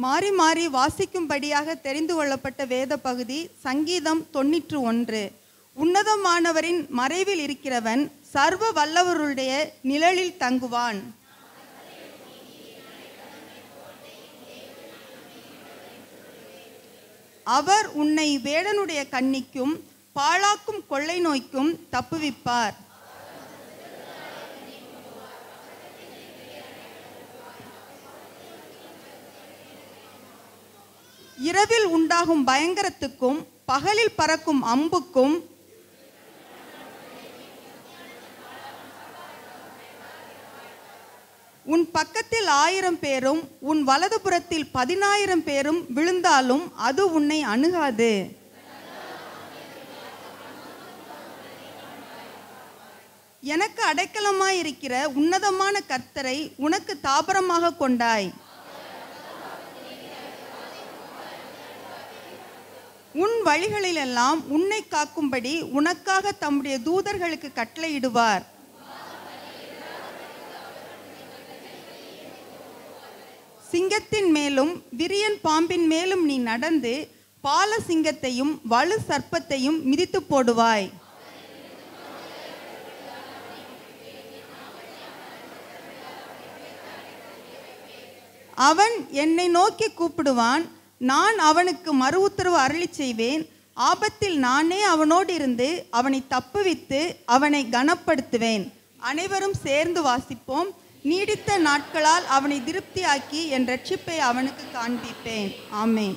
மாறி மாறி வாசிக்கும்படியாக தெரிந்து கொள்ளப்பட்ட வேத பகுதி சங்கீதம் 91. உன்னதமானவரின் மறைவில் இருக்கிறவன் சர்வ வல்லவருடைய நிழலில் தங்குவான். அவர் உன்னை வேடனுடைய கண்ணிக்கும் பாழாக்கும் கொள்ளை நோய்க்கும் தப்புவிப்பார். இரவில் உண்டாகும் பயங்கரத்துக்கும் பகலில் பறக்கும் அம்புக்கும் உன் பக்கத்தில் 1000 பேரும் உன் வலதுபுறத்தில் 10,000 பேரும் விழுந்தாலும் அது உன்னை அணுகாது. எனக்கு அடைக்கலமாயிருக்கிற உன்னதமான கர்த்தரை உனக்கு தாபரமாக கொண்டாய். உன் வழிகளிலெல்லாம் உன்னை காக்கும்படி உனக்காக தம்முடைய தூதர்களுக்கு கட்டளையிடுவார். சிங்கத்தின் மேலும் விரியன் பாம்பின் மேலும் நீ நடந்து பால சிங்கத்தையும் வலு சர்ப்பத்தையும் மிதித்து போடுவாய். அவன் என்னை நோக்கி கூப்பிடுவான், நான் அவனுக்கு மறு உத்தரவு அருளி செய்வேன். ஆபத்தில் நானே அவனோடு இருந்து அவனை தப்புவித்து அவனை கனப்படுத்துவேன். அனைவரும் சேர்ந்து வாசிப்போம். நீடித்த நாட்களால் அவனை திருப்தியாக்கி என் இரட்சிப்பை அவனுக்கு காண்பிப்பேன். ஆமென்.